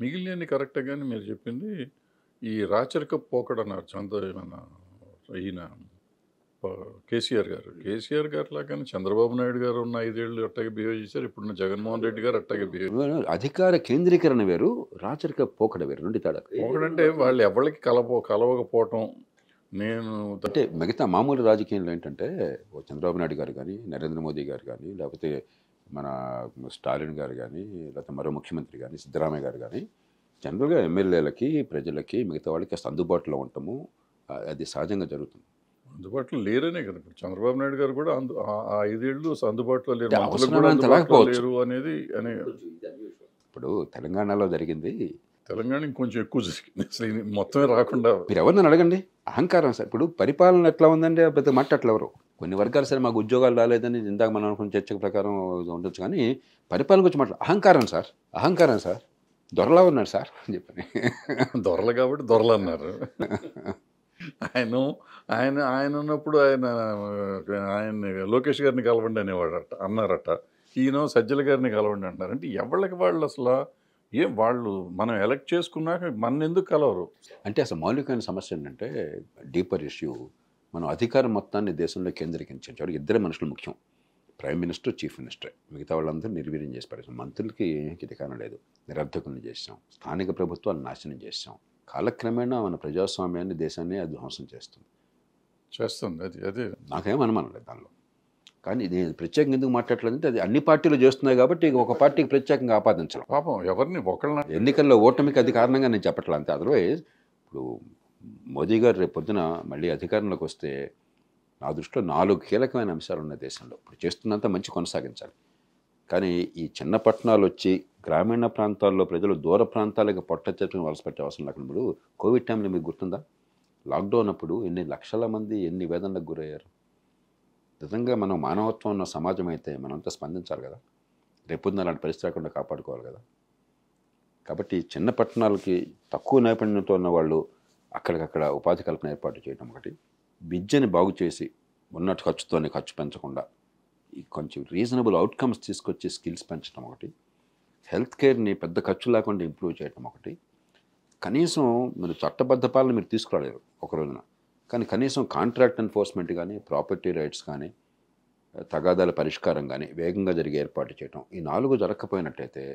మిగిలినన్ని కరెక్టే గాని మీరు చెప్పింది ఈ రాచరికపు పోకడన్నారు మన ఈయన ప కేసీఆర్ గారు. కేసీఆర్ గారిలాగానే చంద్రబాబు నాయుడు గారు ఉన్న 5 ఏళ్ళు అట్టాగే బిహేవ్ చేశారు. ఇప్పుడున్న జగన్మోహన్ రెడ్డి గారు అట్టాగే బిహేవ్ అధికార కేంద్రీకరణ వేరు, రాచరిక పోకడ వేరు, రెండు తేడా. పోకడంటే వాళ్ళు ఎవళ్ళకి కలవకపోవటం. నేను అంటే మిగతా మామూలు రాజకీయంలో ఏంటంటే ఓ చంద్రబాబు నాయుడు గారు కానీ, నరేంద్ర మోదీ గారు కానీ, లేకపోతే మన స్టాలిన్ గారు కానీ, లేకపోతే మరో ముఖ్యమంత్రి కానీ, సిద్ధరామయ్య గారు కానీ, జనరల్గా ఎమ్మెల్యేలకి, ప్రజలకి, మిగతా వాళ్ళకి అసలు అందుబాటులో ఉండటము అది సహజంగా జరుగుతుంది. అందుబాటులో లేరనే కదా! ఇప్పుడు చంద్రబాబు నాయుడు గారు కూడా ఆ 5 ఏళ్ళు అందుబాటులో లేరు. అంటే మంత్రులకు కూడా అవసరమైనంత అందుబాటులో లేకపోవచ్చు. లేరు అనేది ఇప్పుడు తెలంగాణలో జరిగింది, తెలంగాణ ఇంకొంచెం ఎక్కువ జరిగింది. అసలు ఇది మొత్తమే రాకుండా మీరు ఎవరిని అడగండి, అహంకారం సార్. ఇప్పుడు పరిపాలన ఎట్లా ఉందంటే ప్రతి మాట అట్లా ఎవరు కొన్ని వర్గాలు సరే మాకు ఉద్యోగాలు రాలేదని ఇందాక మనం అనుకున్న చర్చ ప్రకారం ఉండొచ్చు, కానీ పరిపాలన గురించి మాట్లాడు అహంకారం సార్, అహంకారం సార్, దొరలా ఉన్నాడు సార్ అని చెప్పని. దొరలు కాబట్టి దొరలు అన్నారు. ఆయన ఆయన ఆయన ఉన్నప్పుడు ఆయన లోకేష్ గారిని కలవండి అనేవాడట అన్నారట. ఈయన సజ్జల గారిని కలవండి అంటున్నారు. అంటే ఎవళ్ళకి వాళ్ళు అసలు ఏం వాళ్ళు మనం ఎలక్ట్ చేసుకున్నాక మన ఎందుకు కలవరు? అంటే అసలు మౌలికమైన సమస్య ఏంటంటే డీపర్ ఇష్యూ, మనం అధికారం మొత్తాన్ని దేశంలో కేంద్రీకరించారు. ఇద్దరే మనుషులు ముఖ్యం, ప్రైమ్ మినిస్టర్, చీఫ్ మినిస్టర్. మిగతా వాళ్ళందరూ నిర్వీర్యం చేసి పడేసాం. మంత్రులకి అధికారం లేదు, నిరర్ధకులను చేసాం, స్థానిక ప్రభుత్వాలు నాశనం చేసాం. కాలక్రమేణా మన ప్రజాస్వామ్యాన్ని, దేశాన్ని అది ధ్వంసం చేస్తుంది. అదే నాకేం అనుమానం లేదు దానిలో. కానీ ఇది ప్రత్యేకంగా ఎందుకు మాట్లాడలేదంటే అది అన్ని పార్టీలు చేస్తున్నాయి కాబట్టి ఒక పార్టీకి ప్రత్యేకంగా ఆపాదించడం. పాపం ఎవరిని ఒకళ్ళ ఎన్నికల్లో ఓటమికి అది కారణంగా నేను చెప్పట్లేదు అంతే. అదర్వైజ్ ఇప్పుడు మోదీ గారు రేపు పొద్దున మళ్ళీ అధికారంలోకి వస్తే నా దృష్టిలో 4 కీలకమైన అంశాలు ఉన్నాయి దేశంలో. ఇప్పుడు చేస్తున్నంత మంచి కొనసాగించాలి, కానీ ఈ చిన్న పట్టణాలు వచ్చి గ్రామీణ ప్రాంతాల్లో ప్రజలు దూర ప్రాంతాలకు పొట్టచెట్టుకుని వలస పెట్టే అవసరం లేకుండా. ఇప్పుడు కోవిడ్ టైంలో మీకు గుర్తుందా, లాక్డౌన్ అప్పుడు ఎన్ని లక్షల మంది ఎన్ని వేదనలకు గురయ్యారు. నిజంగా మనం మానవత్వం ఉన్న సమాజం అయితే మనంతా స్పందించాలి కదా, రేపొద్దున అలాంటి పరిస్థితి రాకుండా కాపాడుకోవాలి కదా. కాబట్టి చిన్న పట్టణాలకి తక్కువ నైపుణ్యంతో ఉన్న వాళ్ళు అక్కడికక్కడ ఉపాధి కల్పన ఏర్పాటు చేయడం ఒకటి, విద్యని బాగు చేసి ఉన్న ఖర్చుతోనే ఖర్చు పెంచకుండా ఈ కొంచెం రీజనబుల్ అవుట్కమ్స్ తీసుకొచ్చి స్కిల్స్ పెంచడం ఒకటి, హెల్త్ కేర్ని పెద్ద ఖర్చు లేకుండా ఇంప్రూవ్ చేయడం ఒకటి. కనీసం మీరు చట్టబద్ధ పాలన మీరు తీసుకురాలేరు ఒక రోజున, కానీ కనీసం కాంట్రాక్ట్ ఎన్ఫోర్స్మెంట్ కానీ, ప్రాపర్టీ రైట్స్ కానీ, తగాదాల పరిష్కారం కానీ వేగంగా జరిగే ఏర్పాటు చేయడం, ఈ 4 జరగకపోయినట్టయితే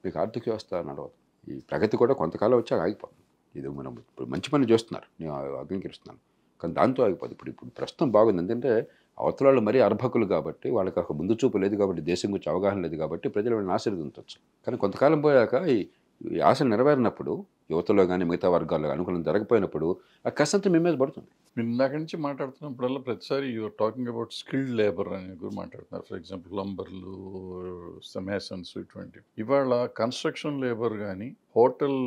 మీకు ఆర్థిక వ్యవస్థ నడవదు. ఈ ప్రగతి కూడా కొంతకాలం వచ్చాక ఆగిపోతుంది. ఇది మనం ఇప్పుడు మంచి పని చేస్తున్నారు, నేను అంగీకరిస్తున్నాను, కానీ దాంతో ఆగిపోదు. ఇప్పుడు ప్రస్తుతం బాగుంది, ఎందుకంటే అవతలాళ్ళు మరీ అర్భకులు కాబట్టి, వాళ్ళకి ఒక ముందు చూపు లేదు కాబట్టి, దేశం గురించి అవగాహన లేదు కాబట్టి ప్రజలు వాళ్ళని ఆశీర్వదించవచ్చు. కానీ కొంతకాలం పోయాక ఈ ఆశలు నెరవేరినప్పుడు యువతలో కానీ మిగతా వర్గాల్లో అనుకూలం జరగపోయినప్పుడు ఆ కష్టంతో మీ మీద పడుతుంది. మీరు ఇందాక నుంచి మాట్లాడుతున్నప్పుడల్లా ప్రతిసారి you are talking about skilled labour అని కూడా మాట్లాడుతున్నారు. ఫర్ ఎగ్జాంపుల్ లంబర్లు, మేసన్స్, ఇటువంటివి. ఇవాళ కన్స్ట్రక్షన్ లేబర్ కానీ, హోటల్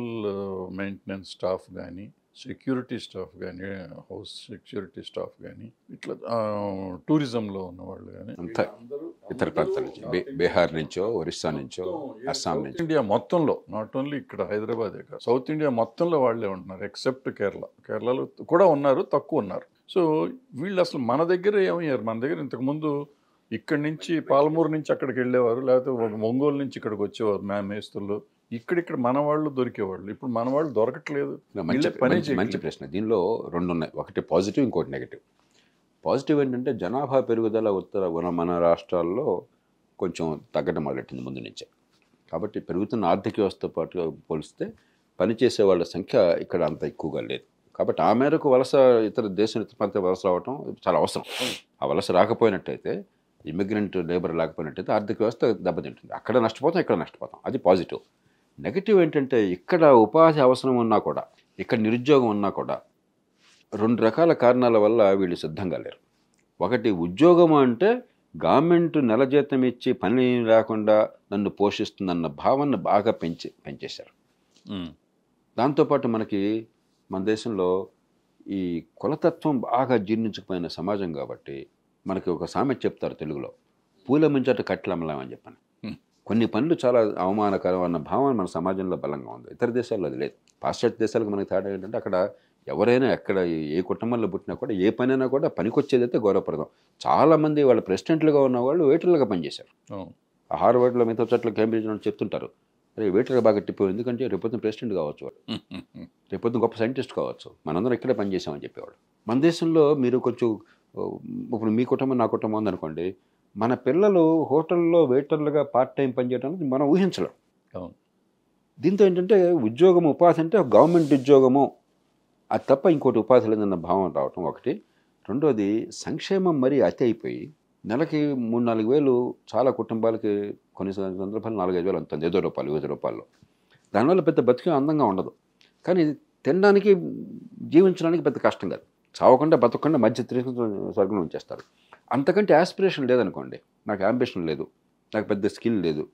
మెయింటెనెన్స్ స్టాఫ్ కానీ, సెక్యూరిటీ స్టాఫ్ కానీ, హౌస్ సెక్యూరిటీ స్టాఫ్ కానీ, ఇట్లా టూరిజంలో ఉన్నవాళ్ళు కానీ, అంతా ఇతర ప్రాంతాల నుంచి, బీహార్ నుంచో, ఒరిస్సా నుంచో, అస్సాం నుంచి, ఇండియా మొత్తంలో, నాట్ ఓన్లీ ఇక్కడ హైదరాబాదే కాదు, సౌత్ ఇండియా మొత్తంలో వాళ్ళే ఉంటున్నారు, ఎక్సెప్ట్ కేరళలో కూడా ఉన్నారు, తక్కువ ఉన్నారు. సో వీళ్ళు అసలు మన దగ్గర ఏమయ్యారు, మన దగ్గర ఇంతకుముందు ఇక్కడి నుంచి పాలమూరు నుంచి అక్కడికి వెళ్ళేవారు, లేకపోతే ఒంగోలు నుంచి ఇక్కడికి వచ్చేవారు మేస్తుల్లో, ఇక్కడిక్కడ మన వాళ్ళు దొరికేవాళ్ళు. ఇప్పుడు మన వాళ్ళు దొరకట్లేదు. మంచి ప్రశ్న. దీనిలో 2 ఉన్నాయి, ఒకటి పాజిటివ్, ఇంకోటి నెగిటివ్. పాజిటివ్ ఏంటంటే జనాభా పెరుగుదల మన రాష్ట్రాల్లో కొంచెం తగ్గడం మొదలెట్టింది ముందు నుంచే. కాబట్టి పెరుగుతున్న ఆర్థిక వ్యవస్థతో పాటు పోలిస్తే పనిచేసే వాళ్ళ సంఖ్య ఇక్కడ అంత ఎక్కువగా లేదు. కాబట్టి ఆ మేరకు ఇతర ప్రాంతాల వలస రావడం చాలా అవసరం. ఆ వలస రాకపోయినట్టయితే, ఇమిగ్రెంట్ లేబర్ లేకపోయినట్టయితే ఆర్థిక వ్యవస్థ దెబ్బతింటుంది. అక్కడ నష్టపోతాం, ఇక్కడ నష్టపోతాం. అది పాజిటివ్. నెగిటివ్ ఏంటంటే ఇక్కడ ఉపాధి అవసరం ఉన్నా కూడా, ఇక్కడ నిరుద్యోగం ఉన్నా కూడా 2 రకాల కారణాల వల్ల వీళ్ళు సిద్ధంగా లేరు. ఒకటి, ఉద్యోగం అంటే గవర్నమెంట్ నెల జీతం ఇచ్చి పని లేకుండా నన్ను పోషిస్తుందన్న భావన బాగా పెంచేశారు. దాంతోపాటు మన దేశంలో ఈ కులతత్వం బాగా జీర్ణించకపోయిన సమాజం కాబట్టి మనకి ఒక సామెత చెప్తారు తెలుగులో, పూల ముంచట కట్టెలమ్మలేమని చెప్పని. కొన్ని పనులు చాలా అవమానకరం అన్న భావన మన సమాజంలో బలంగా ఉంది. ఇతర దేశాల్లో అది లేదు. పాశ్చాత్య దేశాలకు మనకి తేడా ఏంటంటే అక్కడ ఎవరైనా ఎక్కడ ఏ కుటుంబంలో పుట్టినా కూడా ఏ పనైనా కూడా పనికొచ్చేదైతే గౌరవప్రదం. చాలామంది వాళ్ళ ప్రెసిడెంట్లుగా ఉన్న వాళ్ళు వెయిటర్లుగా పనిచేశారు. హార్వర్డ్లో మిగతా చోట్ల కేంబ్రిడ్జ్ చెప్తుంటారు, అరే వెయిటర్ బాగా టిప్పు, ఎందుకంటే రేపొద్దున ప్రెసిడెంట్ కావచ్చు వాడు, రేపొద్దున గొప్ప సైంటిస్ట్ కావచ్చు, మనందరం ఇక్కడే పనిచేసామని చెప్పేవాడు. మన దేశంలో మీరు కొంచెం ఇప్పుడు మీ కుటుంబం నా కుటుంబం ఉందనుకోండి, మన పిల్లలు హోటల్లో వెయిటర్లుగా పార్ట్ టైం పనిచేయడానికి మనం ఊహించలేం. అవును. దీంతో ఏంటంటే ఉద్యోగం ఉపాధి అంటే గవర్నమెంట్ ఉద్యోగము అది తప్ప ఇంకోటి ఉపాధి లేదన్న భావం రావటం ఒకటి. రెండోది సంక్షేమం మరీ అతి అయిపోయి నెలకి 3-4 వేలు చాలా కుటుంబాలకి కొన్ని సందర్భాలు 4-5 వేలు అంతుంది, ఏదో రూపాయలు 20 రూపాయల్లో. దానివల్ల పెద్ద బతికే అందంగా ఉండదు, కానీ తినడానికి జీవించడానికి పెద్ద కష్టం కాదు. చావకుండా బతకకుండా మధ్య స్వర్గం ఉంచేస్తారు. అంతకంటే యాస్పిరేషన్ లేదనుకోండి, నాకు అంబిషన్ లేదు, నాకు పెద్ద స్కిల్ లేదు,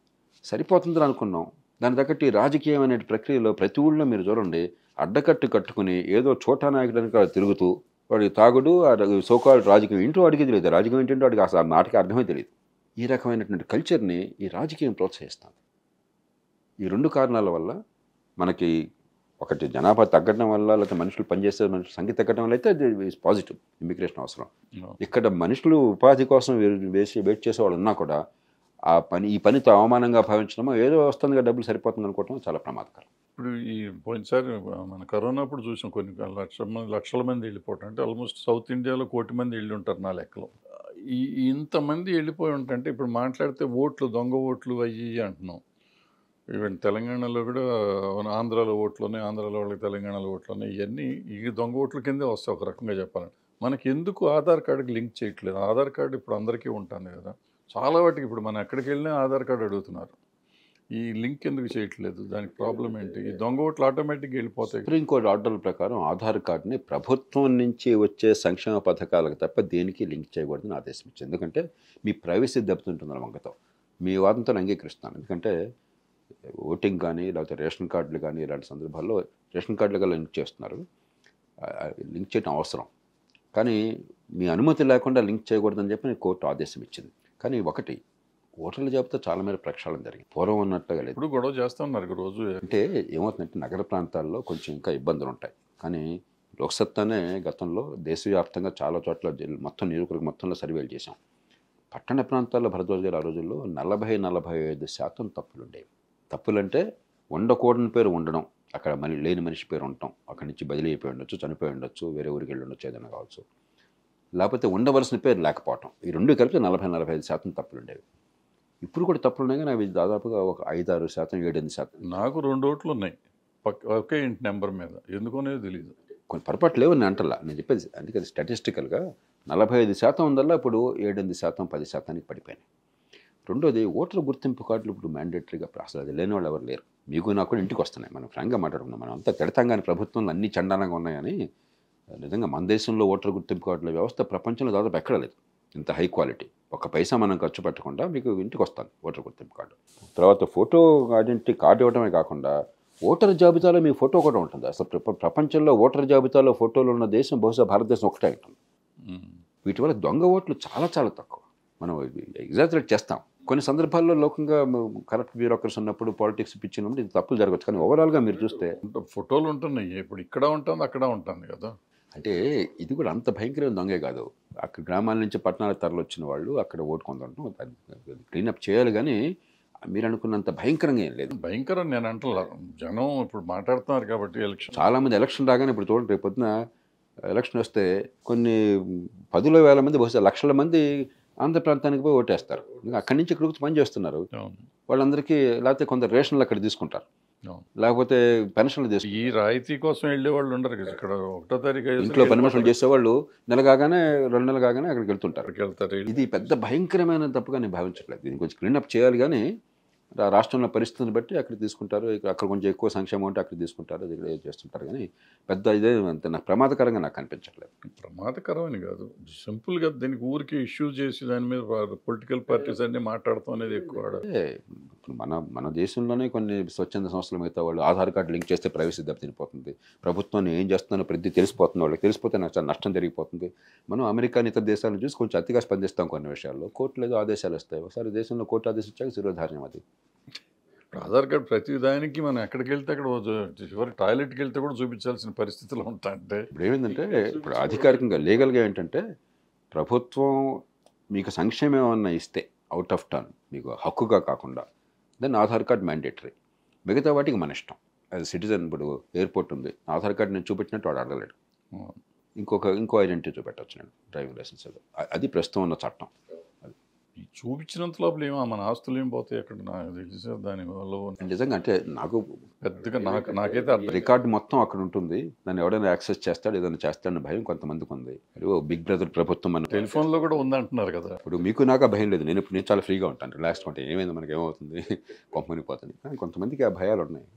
సరిపోతుందని అనుకున్నాం. దాని తగ్గట్టు ఈ రాజకీయం అనే ప్రక్రియలో ప్రతి ఊళ్ళో మీరు చూడండి, అడ్డకట్టు కట్టుకుని ఏదో చోటా నాయకుడానికి తిరుగుతూ వాడి తాగుడు సోకాల్డ్ రాజకీయం ఇంట్లో అడిగేది లేదు. రాజకీయం ఏంటంటే వాడికి అసలు ఆ నాటికి అర్థమే తెలియదు. ఈ రకమైనటువంటి కల్చర్ని ఈ రాజకీయం ప్రోత్సహిస్తుంది. ఈ 2 కారణాల వల్ల మనకి ఒకటి జనాభా తగ్గడం వల్ల, లేకపోతే మనుషులు పనిచేసే మనుషులు సంఖ్య తగ్గడం వల్ల అయితే అది పాజిటివ్, ఇమిగ్రేషన్ అవసరం. ఇక్కడ మనుషులు ఉపాధి కోసం వెయిట్ చేసేవాళ్ళు ఉన్నా కూడా ఈ పనితో అవమానంగా భావించడమో, ఏదో వస్తుందిగా డబ్బులు సరిపోతుంది అనుకోవటం చాలా ప్రమాదకరం. ఇప్పుడు ఈ పోయినసారి మన కరోనా అప్పుడు చూసాం, కొన్ని లక్షల మంది వెళ్ళిపోవటం. అంటే ఆల్మోస్ట్ సౌత్ ఇండియాలో 1 కోటి మంది వెళ్ళి ఉంటారు నా లెక్కలో. ఇంతమంది వెళ్ళిపోయి ఉంటే ఇప్పుడు మాట్లాడితే ఓట్లు, దొంగ ఓట్లు అయ్యి అంటున్నాం. ఈవెన్ తెలంగాణలో కూడా ఆంధ్రాలో ఓట్లు ఉన్నాయి, ఆంధ్రాలో వాళ్ళకి తెలంగాణలో ఓట్లు ఉన్నాయి. ఇవన్నీ ఈ దొంగ ఓట్ల కిందే వస్తాయి ఒక రకంగా చెప్పాలంటే. మనకి ఎందుకు ఆధార్ కార్డుకి లింక్ చేయట్లేదు? ఆధార్ కార్డు ఇప్పుడు అందరికీ ఉంటుంది కదా, చాలా వాటికి. ఇప్పుడు మనం ఎక్కడికి వెళ్ళినా ఆధార్ కార్డు అడుగుతున్నారు. ఈ లింక్ ఎందుకు చేయట్లేదు? దానికి ప్రాబ్లం ఏంటి? ఈ దొంగ ఓట్లు ఆటోమేటిక్గా వెళ్ళిపోతాయి. సుప్రీంకోర్టు ఆర్డర్ల ప్రకారం ఆధార్ కార్డుని ప్రభుత్వం నుంచి వచ్చే సంక్షేమ పథకాలకు తప్ప దేనికి లింక్ చేయకూడదని ఆదేశం ఇచ్చింది. ఎందుకంటే మీ ప్రైవసీ దెబ్బతింటుంది వంగతో. మీ వాదంతో అంగీకరిస్తాను. ఎందుకంటే ఓటింగ్ కానీ, లేకపోతే రేషన్ కార్డులు కానీ, ఇలాంటి సందర్భాల్లో రేషన్ కార్డులుగా లింక్ చేస్తున్నారు. లింక్ చేయడం అవసరం, కానీ మీ అనుమతి లేకుండా లింక్ చేయకూడదని చెప్పి కోర్టు ఆదేశం ఇచ్చింది. కానీ ఒకటి, ఓటర్ల జాబితా చాలా మేర ప్రక్షాళన జరిగింది, పూర్వం ఉన్నట్టుగా లేదు. ఇప్పుడు గొడవ చేస్తున్నారు రోజు. అంటే ఏమవుతుందంటే నగర ప్రాంతాల్లో కొంచెం ఇంకా ఇబ్బందులు ఉంటాయి, కానీ లోక్సత్తానే గతంలో దేశవ్యాప్తంగా చాలా చోట్ల మొత్తం నియోజకవర్గం మొత్తంలో సర్వేలు చేశాం. పట్టణ ప్రాంతాల్లో భరద్వాజ్ గారు ఆ రోజుల్లో 40-45% తప్పులు ఉండేవి. తప్పులంటే ఉండకూడని పేరు ఉండడం, అక్కడ లేని మనిషి పేరు ఉండటం, అక్కడి నుంచి బదిలీ అయిపోయి ఉండొచ్చు, చనిపోయి ఉండొచ్చు, వేరే ఊరికి వెళ్ళి ఉండొచ్చు, ఏదైనా కావచ్చు. లేకపోతే ఉండవలసిన పేరు లేకపోవటం, ఈ 2 కలిపి 40-45% తప్పులు ఉండేవి. ఇప్పుడు కూడా తప్పులు ఉన్నాయి, కానీ అవి దాదాపుగా ఒక 5-6%, 7-8%. నాకు 2 ఓట్లు ఉన్నాయి ఒకే ఇంటి నెంబర్ మీద, ఎందుకనేది తెలియదు. కొన్ని పొరపాటు లేవు నేను అంటలా, నేను చెప్పేది అందుకే అది స్టాటిస్టికల్గా 45% ఉందల్లా ఇప్పుడు 7-8%, 10%కి పడిపోయినాయి. రెండోది, ఓటర్ గుర్తింపు కార్డులు ఇప్పుడు మ్యాండేటరీగా, అసలు అది లేని వాళ్ళు ఎవరు లేరు. మీకు నాకు కూడా ఇంటికి వస్తున్నాయి. మనం ఫ్రాంక్గా మాట్లాడుకున్నాం, మనం అంతా తిడతాం కానీ ప్రభుత్వంలో అన్ని చండాలంగా ఉన్నాయని. నిజంగా మన దేశంలో ఓటర్ గుర్తింపు కార్డుల వ్యవస్థ ప్రపంచంలో దాదాపు ఎక్కడ లేదు ఇంత హై క్వాలిటీ. 1 పైసా మనం ఖర్చు పెట్టకుండా మీకు ఇంటికి వస్తుంది ఓటర్ గుర్తింపు కార్డు. తర్వాత ఫోటో ఐడెంటిటీ కార్డు ఇవ్వడమే కాకుండా ఓటర్ జాబితాలో మీ ఫోటో కూడా ఉంటుంది. అసలు ప్రపంచంలో ఓటర్ జాబితాలో ఫోటోలు ఉన్న దేశం బహుశా భారతదేశం ఒకటే ఉంటుంది. వీటి వల్ల దొంగ ఓట్లు చాలా చాలా తక్కువ. మనం ఎగ్జాజరేట్ చేస్తాం కొన్ని సందర్భాల్లో. లోకంగా కరప్ట్ బ్యూరోక్రసీ ఉన్నప్పుడు, పాలిటిక్స్ పిచ్చినప్పుడు ఇది తప్పులు జరగచ్చు, కానీ ఓవరాల్గా మీరు చూస్తే ఫోటోలు ఉంటున్నాయి. ఇప్పుడు ఇక్కడ ఉంటుంది, అక్కడ ఉంటుంది కదా. అంటే ఇది కూడా అంత భయంకరమైన దొంగే కాదు. అక్కడ గ్రామాల నుంచి పట్టణాలకు తరలి వచ్చిన వాళ్ళు అక్కడ ఓటు కొందడం క్లీనప్ చేయాలి, కానీ మీరు అనుకున్నంత భయంకరంగా ఏం లేదు. భయంకరం నేను అంటలా, జనం ఇప్పుడు మాట్లాడుతున్నారు కాబట్టి. ఎలక్షన్ చాలామంది ఎలక్షన్ రాగానే ఇప్పుడు చూడండి, రేపు పొద్దున ఎలక్షన్ వస్తే కొన్ని 10,000 మంది, బహుశా లక్షల మంది ఆంధ్ర ప్రాంతానికి పోయి ఓటేస్తారు. అక్కడి నుంచి ఇక్కడికి పని చేస్తున్నారు. వాళ్ళందరికీ లేకపోతే కొందరు రేషన్లు అక్కడ తీసుకుంటారు, లేకపోతే పెన్షన్లు తీసుకుంటారు. ఈ రాయితీ కోసం వెళ్ళే వాళ్ళు ఉండరు కదా. ఇక్కడ 1వ తారీఖు ఇంట్లో పనిమనుషులు చేసేవాళ్ళు నెల కాగానే 2 నెలలు కాగానే అక్కడికి వెళ్తుంటారు. ఇది పెద్ద భయంకరమైన తప్పుగా నేను భావించట్లేదు. దీన్ని కొంచెం క్లీనప్ చేయాలి, కానీ రాష్ట్రంలో పరిస్థితిని బట్టి అక్కడ తీసుకుంటారు. అక్కడ కొంచెం ఎక్కువ సంక్షేమం ఉంటే అక్కడ తీసుకుంటారు, అది చేస్తుంటారు, కానీ పెద్ద ఇదే అంత నాకు ప్రమాదకరంగా నాకు అనిపించట్లేదు. ప్రమాదకరమని కాదు, సింపుల్గా దీనికి ఊరికి ఇష్యూ చేసి దాని మీద పొలిటికల్ పార్టీస్ అన్ని మాట్లాడతాం అనేది ఎక్కువ. మన దేశంలోనే కొన్ని స్వచ్ఛంద సంస్థల మిగతా వాళ్ళు ఆధార్ కార్డు లింక్ చేస్తే ప్రైవసీ దెబ్బతినిపోతుంది. ప్రభుత్వాన్ని ఏం చేస్తున్నారో ప్రతి తెలిసిపోతుంది, వాళ్ళకి తెలిసిపోతే నాకు నష్టం జరిగిపోతుంది. మనం అమెరికా ఇతర దేశాలను చూసి కొంచెం అతిగా స్పందిస్తాం కొన్ని విషయాల్లో. కోర్టులు ఏదో ఆదేశాలు వస్తాయి, ఒకసారి దేశంలో కోర్టు ఆదేశం ఇచ్చాక శిరోధార్యం అది. ఆధార్ కార్డు ప్రతి దానికి మనం ఎక్కడికి వెళ్తే అక్కడ చివరి టాయిలెట్కి వెళ్తే కూడా చూపించాల్సిన పరిస్థితులు ఉంటాయంటే. ఇప్పుడు ఏమైందంటే, ఇప్పుడు అధికారికంగా లీగల్గా ఏంటంటే, ప్రభుత్వం మీకు సంక్షేమం ఏమన్నా ఇస్తే అవుట్ ఆఫ్ టర్న్ మీకు హక్కుగా కాకుండా, దెన్ ఆధార్ కార్డ్ మ్యాండేటరీ. మిగతా వాటికి మన ఇష్టం. యాజ్ సిటిజన్ ఇప్పుడు ఎయిర్పోర్ట్ ఉంది, ఆధార్ కార్డు నేను చూపించినట్టు వాడు అడగలేడు. ఇంకో ఐడెంటిటీ చూపెట్టవచ్చు నేను, డ్రైవింగ్ లైసెన్స్. అది ప్రస్తుతం ఉన్న చట్టం. ఈ చూపించినంత లోపల ఏమో మన ఆస్తులు ఏం పోతాయి అక్కడ, నాకు తెలిసి దాని వల్ల నిజంగా అంటే నాకు పెద్దగా నాకైతే అర్థం. రికార్డు మొత్తం అక్కడ ఉంటుంది, దాన్ని ఎవడైనా యాక్సెస్ చేస్తాడు, ఏదైనా చేస్తాడని భయం కొంతమందికి ఉంది. బిగ్ బ్రదర్ ప్రభుత్వం అని టెలిఫోన్లో కూడా ఉందంటున్నారు కదా. ఇప్పుడు మీకు నాకు ఆ భయం లేదు, నేను చాలా ఫ్రీగా ఉంటాను, రిలాక్స్గా ఉంటాను. ఏమైంది మనకి ఏమవుతుంది, కొంపని పోతుంది. కానీ కొంతమందికి ఆ భయాలు ఉన్నాయి.